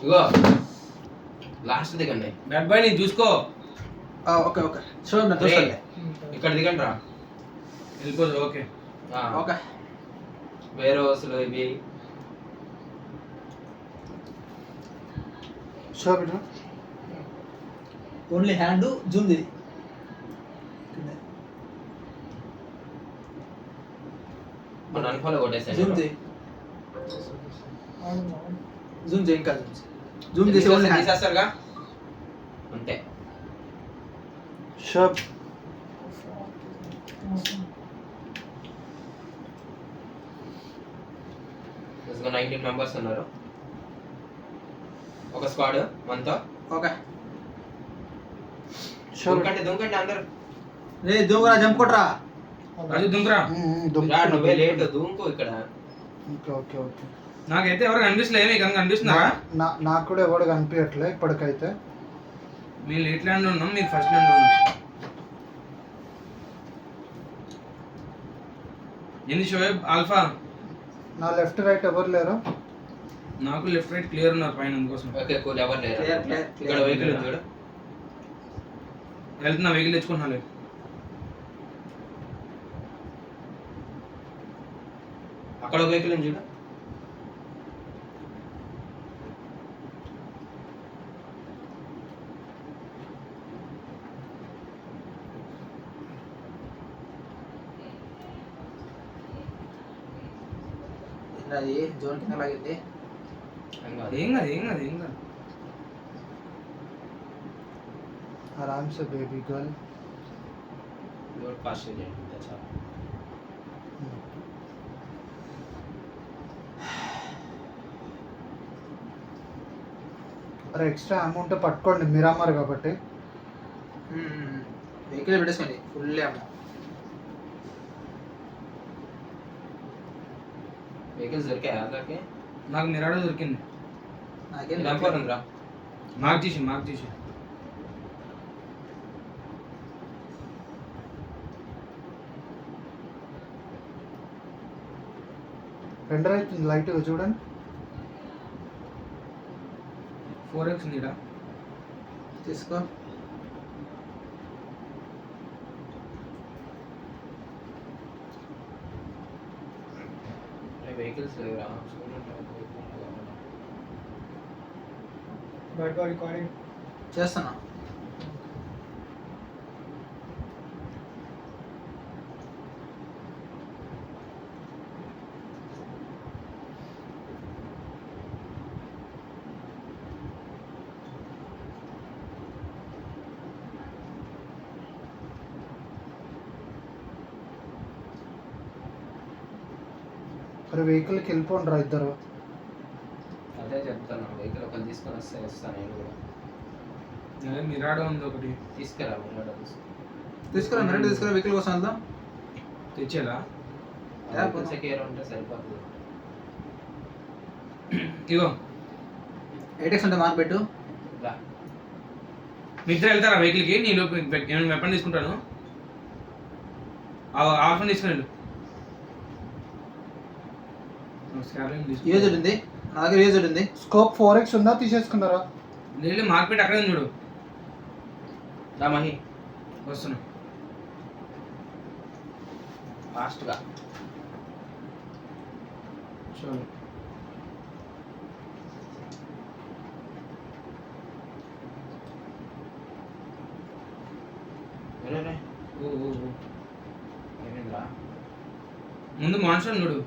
ఇగో last దిగండి. Bad boy ని చూసుకో. ఓకే ఓకే చూడండి చూడండి. ఇక్కడ దిగండి రా. వెళ్ళిపోదు. Okay okay. వేరే వస్తువులు ఇవి చూడు ఓన్లీ హ్యాండ్ జూమ్ ది. మన అనుకోలే కొట్టేసాను. Zoom the. జూమ్ చేయి, ఇంకా జూమ్ చేసి ఓన్లీ హ్యాండ్ తీసేస్తారుగా అంతే. షాప్ 19 మెంబర్స్ ఉన్నారు. ఒక స్క్వాడ్ మనతో. ఓకే. దుంకండి అందరు. రే దూకురా, జంప్ కొట్రా. రాజు దుంకురా. రా, నువ్వే లేట్ దూంకు ఇక్కడ. Okay okay okay. నాకైతే ఎవరు కనిపిస్తలేదు. మీకు కనిపిస్తున్నారా? నాకు కూడా ఎవరు కనిపించట్లే ఇప్పటికైతే. మేము లేట్ ల్యాండ్ ఉన్నాం, మీరు ఫస్ట్ ల్యాండ్ ఉన్నాం. ఏంది షోయబ్ ఆల్ఫా? నా లెఫ్ట్ రైట్ ఎవరు లేరు. నాకు లెఫ్ట్ రైట్ క్లియర్ ఉన్నారు పైన, అందుకోసం. Okay cool. ఎవరు లేరు ఇక్కడ. వెహికల్ ఉంది చూడు. వెళ్తున్నా, వెహికల్ తెచ్చుకుంటున్నా. అక్కడ ఒక వెహికల్ ఉంది చూడు. అది జోన్ కింద లాగింది. ఏం కాదు. आराम से बेबी गर्ल. రోడ్ పాస్ చేయండి చాలా. అరే ఎక్స్ట్రా అమౌంట్ పట్టుకోండి, మిరామర్ కాబట్టి. వెహికల్ పెట్టేసుకోండి ఫుల్ అమౌంట్. వెహికల్స్ దొరికాయి అందరికి. నాకు మిరాడో దొరికింది. నాకేం డంపర్ ఉందిరా. మార్క్ చేసి రెండర్ అవుతుంది లైట్గా చూడండి. 4x నీడా తీసుకో. వెహికల్స్ లేవురా. రికార్డింగ్ చేస్తున్నా. అరే వెహికల్కి వెళ్ళిపోండి రా ఇద్దరు. అదే చెప్తాను. వెహికల్ ఒకరు తీసుకొని వస్తాను నేను కూడా. అదే మిరాడో ఉంది ఒకటి. తీసుకురా. తీసుకురా, మెరండి తీసుకురా. వెహికల్ కోసం వెళ్దాం. తెచ్చేలా సెక్యూర్ ఉంటే సరిపోతుంది. ఇగో 8x ఉంటే మార్క్ పెట్టు. మీ ఇద్దరు వెళ్తారా వెహికల్కి? నేను ఏమైనా వెపన్ తీసుకుంటాను. ఆఫ్ తీసుకుని యూజెడ్ ఉంది నా దగ్గర. యూజెడ్ ఉంది. స్కోప్ 4x ఉందా, తీసేసుకున్నారా? నేను మార్కెట్ అక్కడే ఉంది చూడు. రామహి వస్తున్నా ఫాస్ట్గా. చూడు ఏమైందిరా? ముందు మాన్సూన్ చూడు.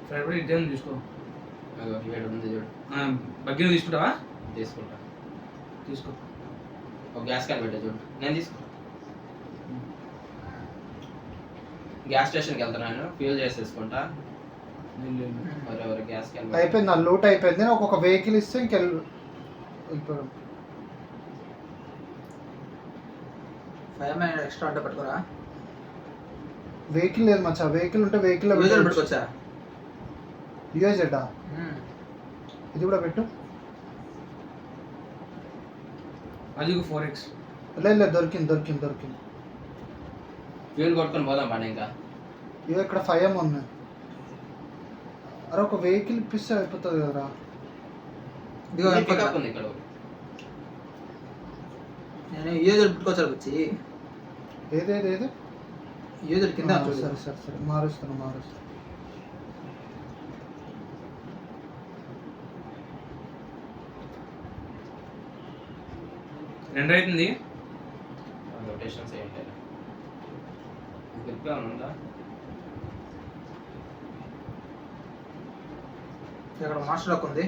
ఫైబర్ ఇదే తీసుకో. ఉంది చూడు. బగ్గీని తీసుకుంటావా? తీసుకుంటా. తీసుకో. ఒక గ్యాస్ క్యాన్ పెట్టే చూడు. నేను తీసుకో. గ్యాస్ స్టేషన్కి వెళ్తున్నాను. ఫ్యూల్ చేసేసుకుంటా. ఎవరెవరు గ్యాస్ క్యాన్ అయిపోయింది. నా లూట్ అయిపోయింది. నాకు ఒక వెహికల్ ఇస్తే వెళ్ళిపోయాం. ఫైర్మ్యాన్ ఎక్స్ట్రా అంటే పట్టుకోరా. వెహికల్ లేదు మచ్చా. వెహికల్ ఉంటే వెహికల్ పెట్టుకోవచ్చా? యూఎజెడ్డా ఇది కూడా పెట్టు. అది 4x. లేదు దొరికింది ఫ్యూల్ కొట్టుకొని పోదాం బండి ఇంకా. ఇవి ఇక్కడ 5M ఉన్నాయి. అరే ఒక వెహికల్ ఇప్పిస్తే అయిపోతుంది కదరా. ఇదిగో పికప్ ఉంది ఇక్కడ. నేను యూజర్ పెట్టుకోవచ్చు వచ్చి ఏది యూజర్ కింద సరే మారుస్తాను. రెండు అవుతుంది. రొటేషన్స్ ఏంటి గ్రిప్ ఏమైనా ఉందా? ఇక్కడ మాస్టర్ లాక్ ఉంది.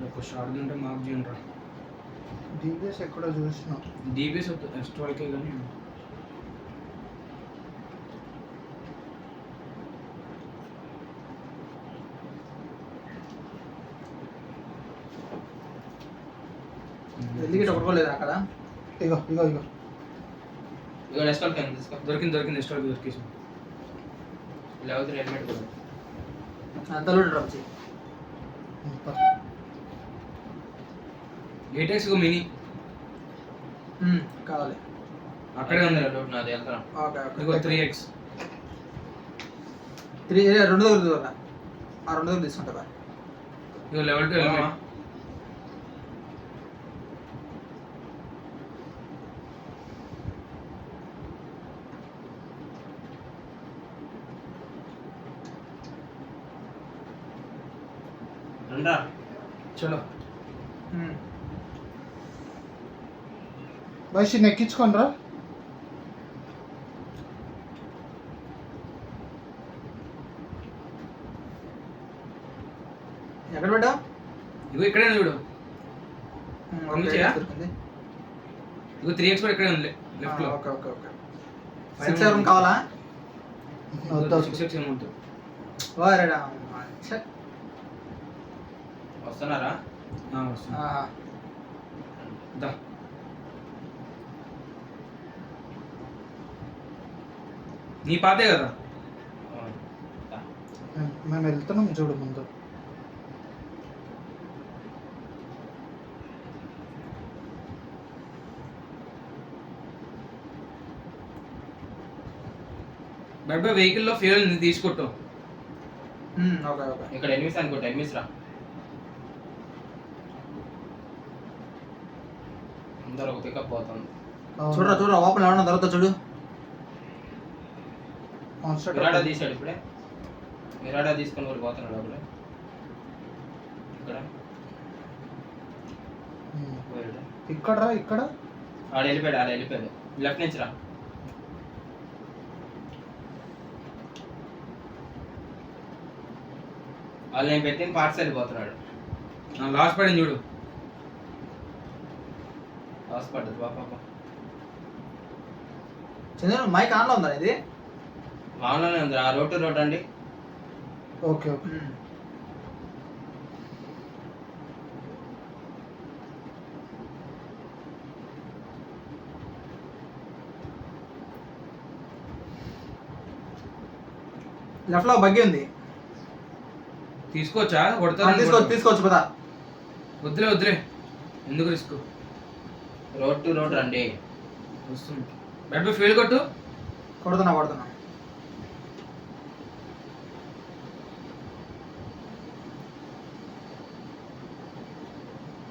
ఒక షార్ట్ ఉంటే మార్క్ చేయండి రా. DBS ఎక్కడో చూసిన. DBS S12 కానీ ఎందుకు కొట్టుకోలేదు అక్కడ. ఇగో ఇక్కడ ఎస్కాల్ కింద తీసుకో. దొరికింది S12 దొరికేసి. లేకపోతే హెల్మెట్ కూడా అంతలో డ్రాప్ చేయి. 8x మినీ కావాలి. అక్కడే ఉంది. రోడ్ నాది వెళ్తాను. ఇదిగో 3x. 2 దగ్గర దూరా. ఆ 2 దగ్గర తీసుకుంటా. ఇదిగో లెవెల్ 2 హెల్మెట్. రండా చలో మనిషిని ఎక్కించుకోండి రా. ఎక్కడ పెట్టా? ఇగో ఇక్కడే ఉంది చూడు. పంపించా? ఇగో 3x కూడా ఇక్కడే ఉంది లెఫ్ట్ లో. ఓకే 6 కావాలా? 6x amount. వారేడా వస్తున్నారా? వస్తుంది. దా నీ పాతే కదా. మేము వెళ్తున్నాం చూడు ముందు. బట్ వెహికల్ లో ఫ్యూయల్ తీసుకుంటాం. ఓకే ఇక్కడ ఎనిమిస్ అనుకుంటా. ఎనిమిస్ రా అందరూ ఒక పికప్ పోతుంది. చూడరా ఓపెన్ అవడం తర్వాత చూడు. మిరాడా తీసాడు ఇప్పుడే. మిరాడా తీసుకొని కూడా పోతున్నాడు అప్పుడే. ఇక్కడ ఆడ వెళ్ళిపోయాడు. లెఫ్ట్ నుంచి రా. వాళ్ళు నేను పెట్టిన పార్ట్స్ వెళ్ళిపోతున్నాడు. లాస్ట్ పడింది చూడు. పడ్డది పాప. చంద్ర మైక్ ఆన్లో ఉందా ఇది? ఆన్లోనే ఉంది. ఆ రోడ్ అండి. ఓకే లెఫ్ట్ లో బగ్గి ఉంది. తీసుకోవచ్చా? కొడతా. తీసుకోవచ్చు పదా. వద్దులే ఎందుకు రిస్క్. రోడ్ టు రోడ్ రండి. వస్తుంది. బెడ్ ఫీల్ కొట్టు. కొడుతున్నా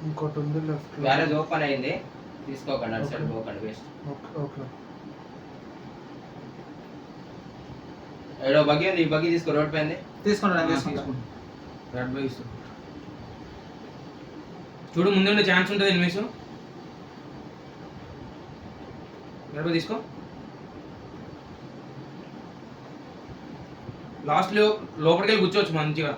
ఇంకోటి ఉంది లెఫ్ట్. గ్యారేజ్ ఓపెన్ అయింది. తీసుకోకండి. అటు సైడ్ పోకండి. వేస్ట్. ఓకే ఏడో బగ్గి ఉంది. ఈ బగ్గి తీసుకో. రోడ్ పోయింది. తీసుకుంటాను. బెడ్ బై ఇస్తు చూడు. ముందు ఛాన్స్ ఉంటుంది. ఎనిమిస్ బెడ్ బై తీసుకో. లాస్ట్ లోపలికి వెళ్ళి కూర్చోవచ్చు మంచిగా.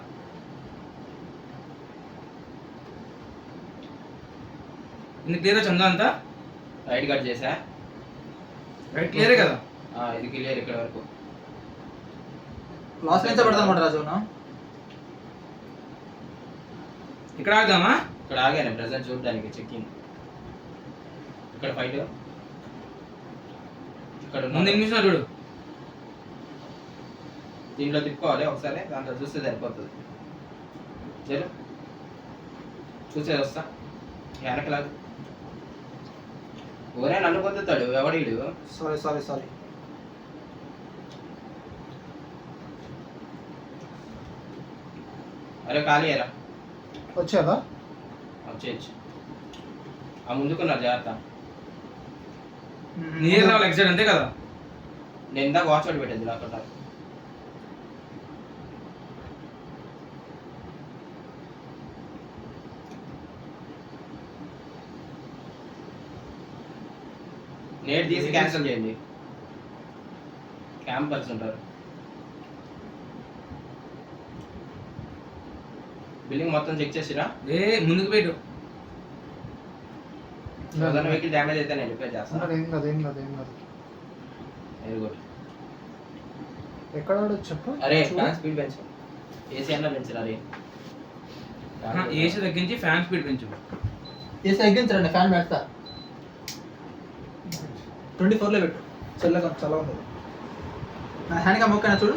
ఇది క్లియర్ చందా అంతా. రైట్ కట్ చేసా. రైట్ క్లియరే కదా. ఇది క్లియర్ ఇక్కడ వరకు. లాస్ట్ నుంచి పెడతాను రాజు. ఇక్కడ ఆగుదామా? ఇక్కడ ఆగాను ప్రెసెంట్ చూడడానికి. చెక్కింగ్ ఇక్కడ ఫైట్. ఇక్కడ ముందు ఎనిమిస్ చూడు. దీంట్లో తిప్పుకోవాలి ఒకసారి. దాంట్లో చూస్తే సరిపోతుంది. చూసేది వస్తా వెనకలాగా ఊరే నన్ను పొందుతాడు ఎవడీడు. సారీ అరే ఖాళీ అరా వచ్చేదా వచ్చేయచ్చు. ఆ ముందుకున్నారు జాగ్రత్త. నీరు రావాలి ఎగ్జాక్ట్ అంతే కదా. నేను ఇందాక వాచ్ అవుట్ పెట్టేది అక్కడ. నేట్ తీసి క్యాన్సిల్ చేయండి. క్యాంపర్స్ ఉంటారు. బిల్డింగ్ మొత్తం చెక్ చేసిరా. ముందుకు పెట్టు. ఏదైనా వెహికల్ డ్యామేజ్ అయితే నేను రిపేర్ చేస్తాను. ఏం కాదు వెరీ గుడ్. ఎక్కడ చెప్పు. అరే ఫ్యాన్ స్పీడ్ పెంచు. ఏసీ అన్న పెంచరా రే. ఏసీ తగ్గించి ఫ్యాన్ స్పీడ్ పెంచు. ఏసీ తగ్గించరండి, ఫ్యాన్ పెడతా 24లో పెట్టు. చల్లగా ఉంది. నా హ్యాండ్గా మొక్కనా చూడు.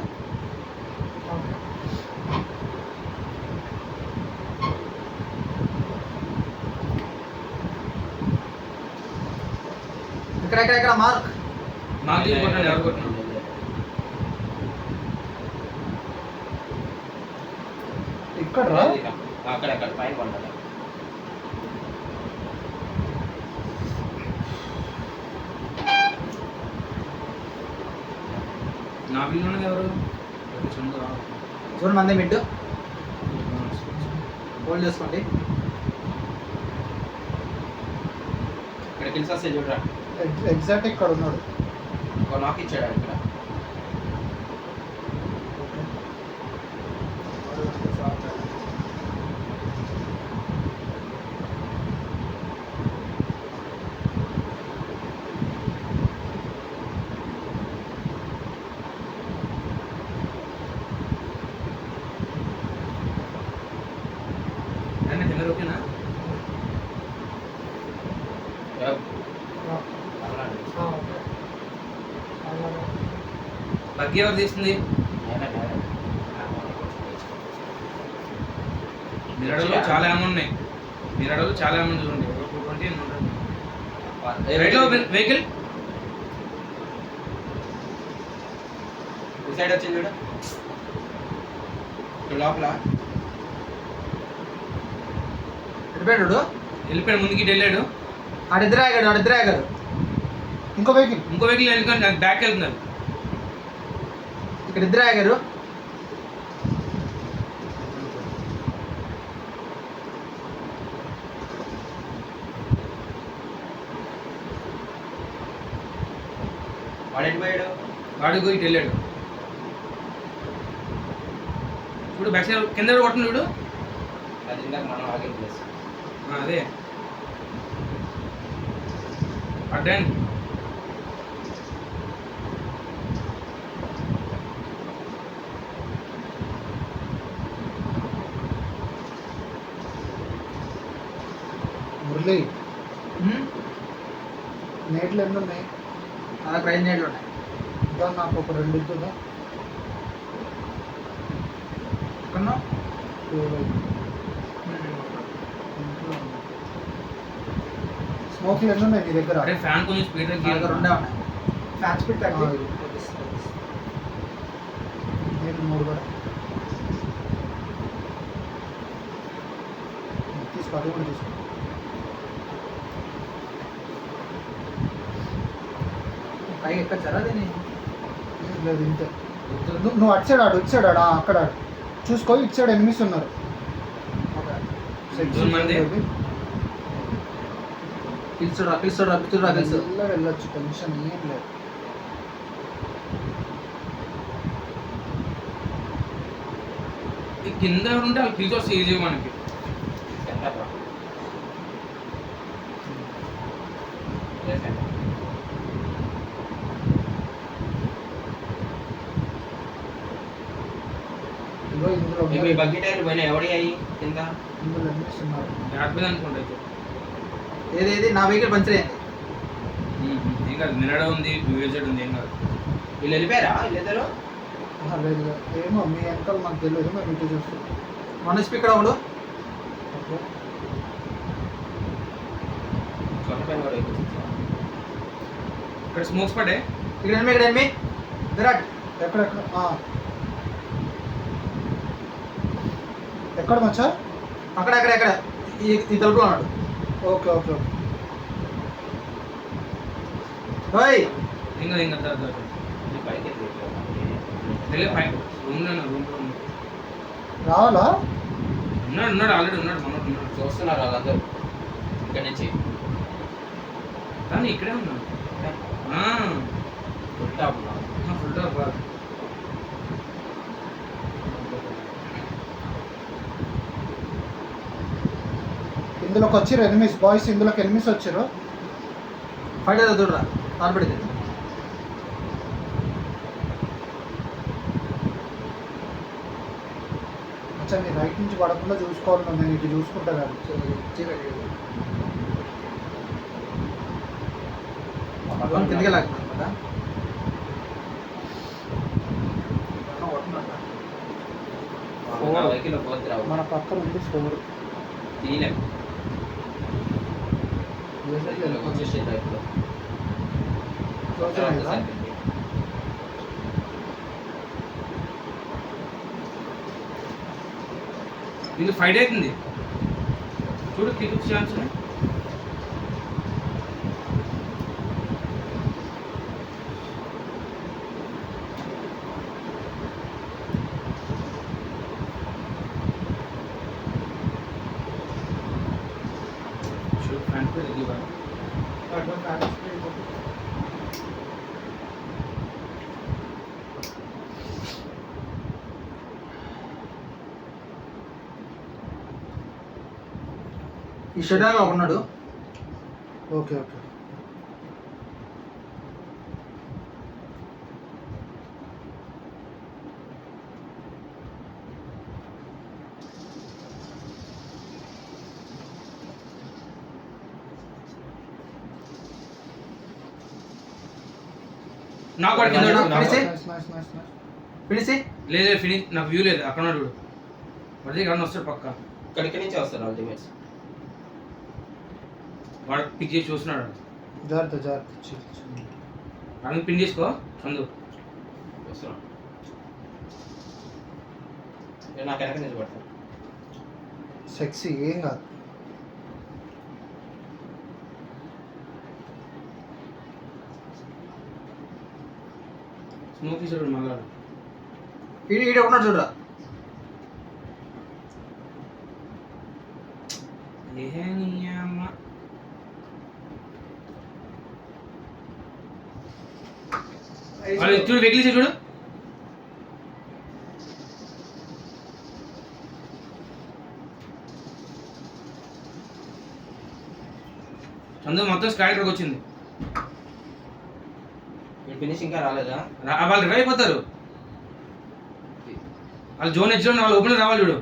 ఇక్కడ మార్క్ తీసుకుంటాను. ఎవరు కొట్టినా ఇక్కడ అక్కడ పైన కొండ. నా బిల్లు ఎవరు చూడండి, మందే మిడ్ హోల్డ్ చేసుకోండి. ఇక్కడ కిల్స్ వస్తే చూడరా. ఎగ్జాక్ట్ ఇక్కడ ఉన్నాడు. ఒక నాక్ ఇచ్చాడు ఇక్కడ. ఓకేనా? బగ్గి ఎవరు తీస్తుంది? మిరాడోలో చాలా అమౌంట్ ఉన్నాయి. మిరాడోలో చాలా అమౌంట్ చూడండి. 220 రైట్లో వెహికల్ ఈ సైడ్ వచ్చింది చూడు. లోపల వెళ్ళిపోయాడు. ముందుకి వెళ్ళాడు. ఆడిద్దరే ఆగాడు. ఇంకో వెహికల్ ఎందుకంటే బ్యాక్ వెళ్తున్నారు. ఇక్కడ ఇద్దరు ఆగారు. వాడు ఇటు వెళ్ళాడు. ఇప్పుడు బ్యాక్ సైడ్ కింద కొట్టండి. చూడు అది ఇందాక మనం ఆగే ప్లేస్. అదే అడ్డాను. మురళి నేట్లు ఎన్ని ఉన్నాయి? నాకు 5 నేట్లు ఉన్నాయి. ఇంకా నాకు ఒక 2 ఇద్దా. కన్నా స్మోక్లు ఎన్ని ఉన్నాయి నీ దగ్గర? అరే ఫ్యాన్ కొంచెం స్పీడ్ నా దగ్గర 2 ఉన్నాయి. ఫ్యాన్ స్పీడ్ తగ్గి నేట్లు 3 కూడా తీసుకో. అది కూడా తీసుకో. పైకి ఎక్కచ్చారా దీన్ని? లేదు ఇంతే. నువ్వు అటు సైడ్ ఆడు, ఇటు సైడ్ ఆడు. అక్కడ ఆడు. చూసుకో, ఇటు సైడ్ ఎనిమిస్ ఉన్నారు. వెళ్ళొచ్చు, టెన్షన్ ఏం లేదు. కింద ఉంటే వాళ్ళు పిలిచి వస్తే ఈజీ మనకి. మీ బకెట్ టైర్లు పోయినా ఎవడి అయ్యి కింద ఇందులో ఎనిమిస్ ఉన్నారు. అనుకుంటా ఏదేది నా వెహికల్ పంచర్ అయింది. ఏం కాదు. మిరాడో ఉంది, యూఎజెడ్ ఉంది. ఏం కాదు. వీళ్ళు వెళ్ళిపోయారా వీళ్ళిద్దరు? లేదు ఏమో మీ వెనకాల మాకు తెలియదు. మేము ఇటు చూస్తాం. మన స్పీకర్ అవడు బండి పైన కూడా ఎక్కువ. ఇక్కడ స్మోక్స్ పడే. ఇక్కడ ఎనిమి విరాట్. ఎక్కడెక్కడ ఎక్కడ మచ్చా? అక్కడ ఈ తలుపులో ఉన్నాడు. Okay okay okay. ఓయ్ ఇంకా ఇది పైకి రూమ్లో రావాలా? ఉన్నాడు ఆల్రెడీ ఉన్నాడు. మనోడు చూస్తున్నారు వాళ్ళందరూ ఇక్కడ నుంచి. కానీ ఇక్కడే ఉన్నాడు. ఫుల్ టాప్ ఉన్నారు. Full top. ఇందులోకి వచ్చారు ఎనిమిస్ బాయ్స్, ఇందులోకి ఎనిమిస్ వచ్చారు. ఫైట్ అయితే చూడరా ఆడపడింది. అచ్చా నీ రైట్ నుంచి పడకుండా చూసుకోవాలి, నేను ఇటు చూసుకుంటా కాదు. కిందకి లాగుతున్నాను కదా. వెహికల్ పోతే రావు. మన పక్కన ఉంది 4. తీయలేం. వచ్చేసి రైట్లో ఇది ఫైట్ అవుతుంది చూడు. కిక్ ఛాన్స్ చూడు. ఫ్రంట్ पे लगी बात. ఈ షెడ్యూల్ ఉన్నాడు. Okay okay. నాకు వాడు కింద ఉన్నాడు. Finish nice nice nice nice. Finish లేదు ఫినిష్. నాకు వ్యూ లేదు. అక్కడ ఉన్నాడు. వాడి దగ్గర వస్తాడు పక్క. ఇక్కడికి నుంచి వస్తారు అల్టిమేట్స్. వాడు పిక్ చేసి చూస్తున్నాడు. జాగ్రత్త జాగ్రత్త. వాడిని పిన్ చేసుకో చందు. వస్తున్నాం. నాకు వెనక నుంచి పడతాను. సెక్సీ ఏం కాదు. స్మోక్ తీసాడు మళ్ళా. ఈడ ఉన్నాడు చూడరా. చూడు వెహికల్ చూడు. చందు మొత్తం స్క్వాడ్ ఇక్కడికి వచ్చింది. ఫినిష్ ఇంకా రాలేదా? వాళ్ళు రివైవ్ అయిపోతారు. వాళ్ళు జోన్ ఎడ్జ్లో వాళ్ళు ఓపెన్ రావాలి. చూడు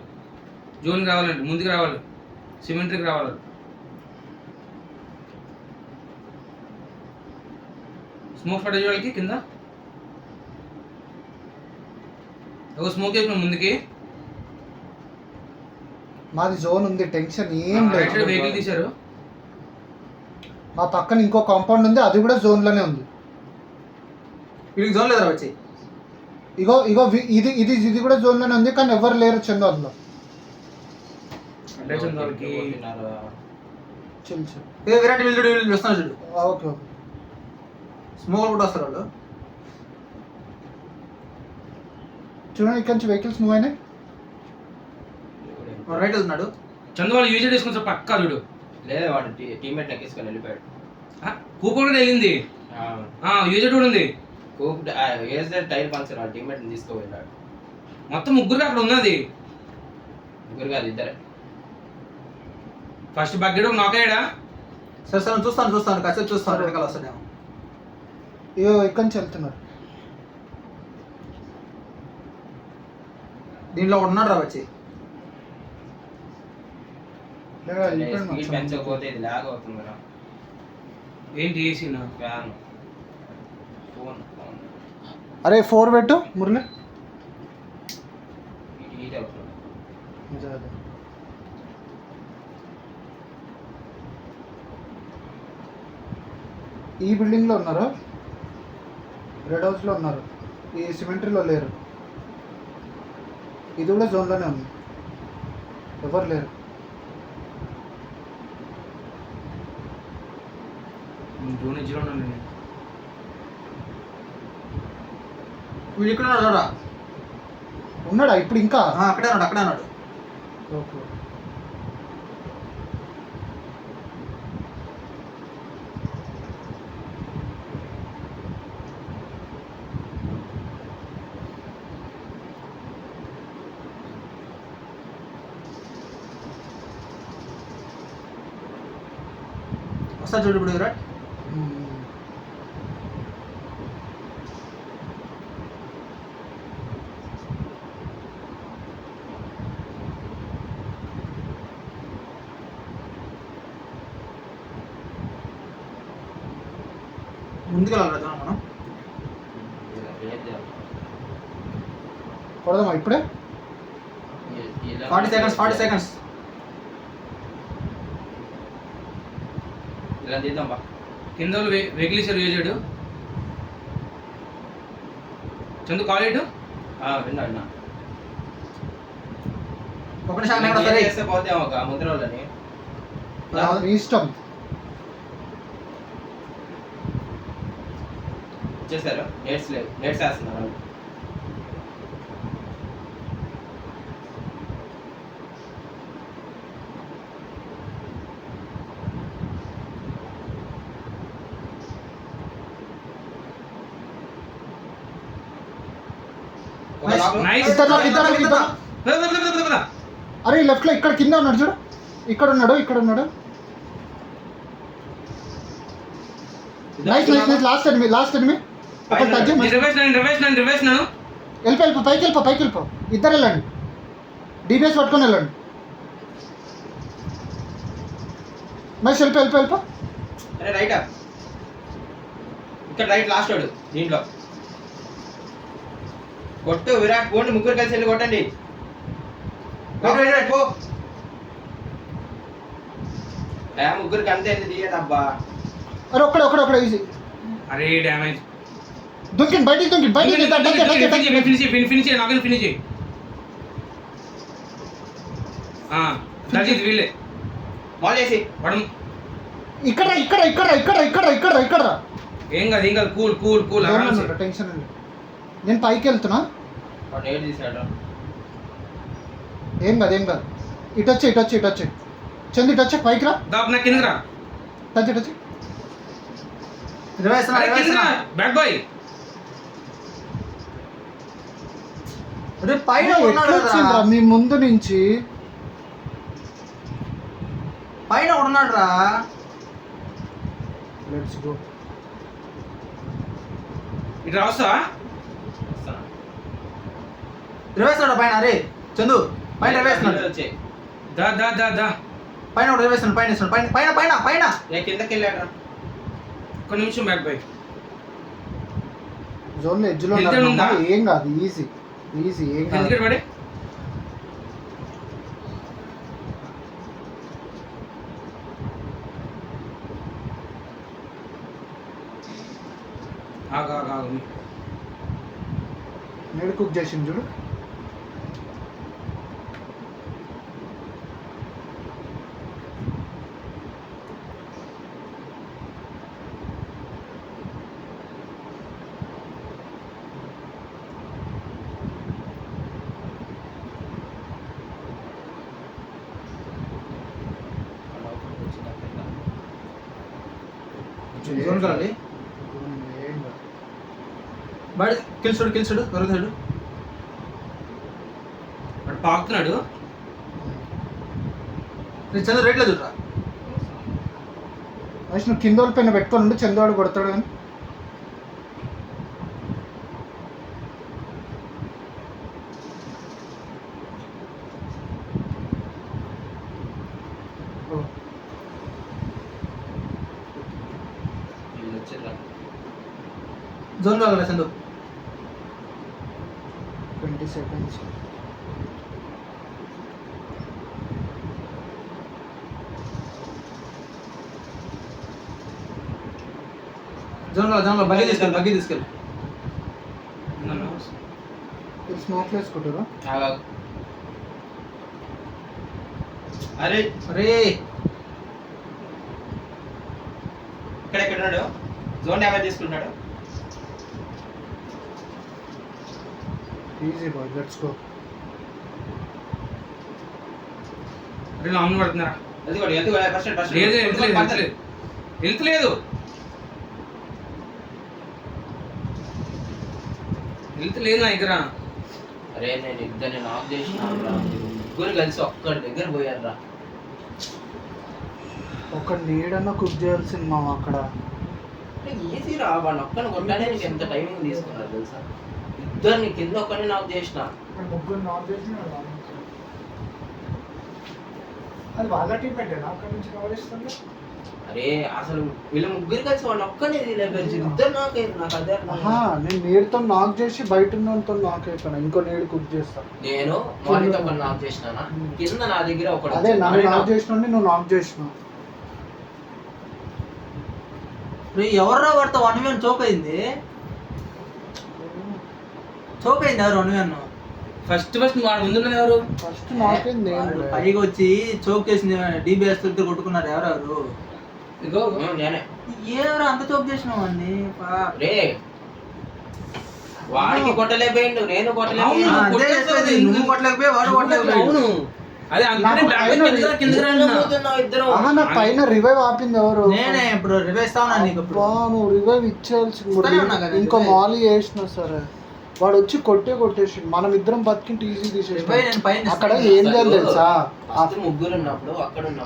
జోన్కి రావాలండి. ముందుకు రావాలి. సిమెంట్రీకి రావాలి. స్మోక్ పడే వాళ్ళకి కింద ఒక స్మోక్ వేసిన ముందుకి. మాది జోన్ ఉంది, టెన్షన్ ఏం లేదు. వెహికల్ తీశారు. మా పక్కన ఇంకో కాంపౌండ్ ఉంది, అది కూడా జోన్లోనే ఉంది. వీడికి జోన్ లేదురా వచ్చి. ఇగో ఇగో ఇది ఇది ఇది కూడా జోన్లోనే ఉంది, కానీ ఎవరు లేరు చందు అందులో. విరాట్ వీళ్ళు వస్తున్నారు చూడు. Okay okay. స్మోక్ కూడా వస్తారు వాళ్ళు. చూడండి ఇక్కడ నుంచి వెహికల్స్ మూవ్ అయినాయి. రైట్ వెళ్తున్నాడు. చందు వాళ్ళు యూజ్ చేసుకుని పక్కా చూడు. లేదా వాడు టీమ్మేట్ నెక్కించుకొని వెళ్ళిపోయాడు. కూపర్ కూడా వెళ్ళింది. యూజర్ కూడా ఉంది. టైర్ పంక్చర్ వాళ్ళ టీమ్మేట్ తీసుకువెళ్ళాడు. మొత్తం ముగ్గురు అక్కడ ఉన్నది. ముగ్గురు కాదు, ఇద్దరే. ఫస్ట్ బకెట్ నాక్ అయ్యాడా? సరే సరే చూస్తాను కాసేపు చూస్తాను. వెనకాల వస్తాడేమో. ఇగో ఇక్కడి నుంచి వెళ్తున్నారు. దీంట్లో ఒకటి ఉన్నాడు రా వచ్చి. స్పీడ్ పెంచకపోతే ఇది లాగ్ అవుతుంది కదా. ఏంటి ఏసీనా? Fan phone. అరే 4 పెట్టు మురళి. హీట్ అవుతుంది. ఈ బిల్డింగ్లో ఉన్నారు, రెడ్ హౌస్లో ఉన్నారు, ఈ సిమెంటరీలో లేరు. ఇది కూడా జోన్లోనే ఉంది, ఎవరు లేరు. జూన్ ఎడ్జ్లో ఉన్నాను నేను. వీడు ఇక్కడ ఉన్నాడు చూడరా. ఉన్నాడా ఇప్పుడు ఇంకా? అక్కడే ఉన్నాడు, అక్కడే ఉన్నాడు. ఓకే. వస్తా చూడు ఇప్పుడు విరాట్. ముందుకెళ్ళాలి కదా మనం. కొడదామా ఇప్పుడే? 40 seconds. ఇలా తీద్దాం బా. కింద వాళ్ళు వెహికల్ ఇచ్చారు ఏజాడు. చందు కాల్ ఇటు. విన్నా ఒక నిమిషం సరే చేస్తే పోతాం ఒక ముద్ర వాళ్ళని. మీ ఇష్టం. వచ్చేసారు. డేట్స్ వేస్తున్నారు. నైస్. ఇద్దరు. అరే లెఫ్ట్ లో ఇక్కడ కింద ఉన్నాడు చూడు, ఇక్కడ ఉన్నాడు. నైస్. లాస్ట్ ఎనిమి ఒకటి టచ్ చేయి. రివర్స్ నన్ను వెళ్ళిపో పైకి వెళ్ళిపో. ఇద్దరు వెళ్ళండి, డిబిఎస్ పట్టుకొని వెళ్ళండి. నైస్. వెళ్ళిపో. అరే రైటా ఇక్కడ రైట్ లాస్ట్ వాడు దీంట్లో కొట్టు. విరాట్ పోండి, ముగ్గురు కలిసి వెళ్ళి కొట్టండి. పో ముగ్గురికి అంతే తీయదబ్బా. అరే ఒక్కడే ఈజీ. అరే డ్యామేజ్. దుంకిండి బయటికి ఫినిష్ నాకని ఫినిష్. వీళ్ళే మాల్ చేసి వాడు. ఇక్కడ ఏం కాదు కూల్. టెన్షన్. నేను పైకి వెళ్తున్నా. వాడు ఏడు తీసాడు. ఏం కాదు. ఇటు వచ్చి చందు ఇటు వచ్చి పైకి రా. నా కింద రా. Touch back boy. పైన వచ్చిండ్రా మీ ముందు నుంచి. పైన ఉన్నాడు రా. Let's go. ఇటు రావచ్చా? రివేస్తున్నాడు పైన. అరే చందు పైన రివేస్తున్నాడు. వచ్చే దా పైన ఒకటి రివేస్తున్నాడు. పైన కిందకి వెళ్ళాడు. ఒక నిమిషం బ్యాక్ బాయ్. జోన్ ఎడ్జ్లో ఏం కాదు. ఈజీ ఏం కాదు. పడే నేడు కుక్ చేసింది చూడు. జోన్ కలాలి. బయట కిల్సుడు దొరుకుతాడు. వాడు పాకుతున్నాడు. చంద్ర రేట్లో చూడరా. నువ్వు కింద వాళ్ళ పైన పెట్టుకొని ఉండి చంద్రవాడు కొడతాడు కానీ. జోన్ కాగల చందు. 20 seconds. జోన్లో బగ్గి తీసుకెళ్ళి ఉందన్నా? ఇది స్మోక్ వేసుకుంటారా? ఆగు. అరే అరే ఎక్కడ ఉన్నాడు? జోన్ డ్యామేజ్ తీసుకుంటున్నాడు. Easy boy, let's go. అరే లాంగ్ పడుతున్నారా? అది కూడా ఎందుకు ఫస్ట్ లేదు వెళ్తలేదు నా దగ్గర. అరే నేను ఇద్దరిని నాక్ చేసినాను రా, ముగ్గురు కలిసి ఒక్కడి దగ్గర పోయారు రా. ఒక నీడన్నా కుక్ చేయాల్సింది మా అక్కడ. ఈజీ రా, వాడిని ఒక్కడిని కొట్టానే నీకు ఎంత టైమింగ్ తీసుకున్నారు తెలుసా? ఇద్దరిని కింద ఒక్కడిని నాక్ చేసిన. ముగ్గురు నాన్ చేసి అది వాళ్ళ టీం పెట్టేనా అక్కడి నుంచి కవర్ ఇస్తుంది. అరే అసలు వీళ్ళ ముగ్గురు కలిసి వాడిని ఒక్కనే తీయలేదు, ఇద్దరు నాకైంది. నాకు అదే అర్థం ఆహా, నేను నీడితో నాక్ చేసి బయట ఉన్నతో నాక్ అయిపోయినా. ఇంకో నీడు కుక్ చేస్తాను. నేను మార్నింగ్ ఒకటి నాక్ చేసినానా, కింద నా దగ్గర ఒకటి అదే నన్ను నాక్ చేసిన నువ్వు నాక్ చేసినావు. ఎవర్రా వాడితో 1v1 చోక్ అయింది ఎవరు 1v1? ఫస్ట్ వాడు ముందున్నది ఎవరు? ఫస్ట్ నాకైంది వాడు పైకి వచ్చి చోక్ చేసింది డిబిఎస్ తో కొట్టుకున్నారు ఎవరెవరు? ఇగో నేనే. ఏవరా అంత చోక్ చేసినావు అన్ని రే వాడికి కొట్టలేకపోయిండు, నేను కొట్టలేకపోయిండు. అదే చెప్పేది, నువ్వు కొట్టలేకపోయి వాడు కొట్టలేకపోయాడు. అవును అదే అందుకనే నాకు బ్యాక్ పైన కిందకి రండి. పోతున్నావు ఇద్దరు. ఆహా, నా పైన రివైవ్ ఆపింది ఎవరు? నేనే ఇప్పుడు రివైస్ తావునా నీకు ఇప్పుడు. అబ్బా, నువ్వు రివైవ్ ఇచ్చేయాల్సింది. ఇస్తానే ఉన్నా కదా ఇంకో revive. మాలి వేసినా సరే వాడు వచ్చి కొట్టేసి మనం ఇద్దరం బతికింటి ఈజీ తీసేసి రివైవ్ నేను పైన అక్కడ ఏం చేయాలి తెలుసా? ఫస్ట్ ముగ్గురు ఉన్నప్పుడు అక్కడ ఉన్నప్పుడు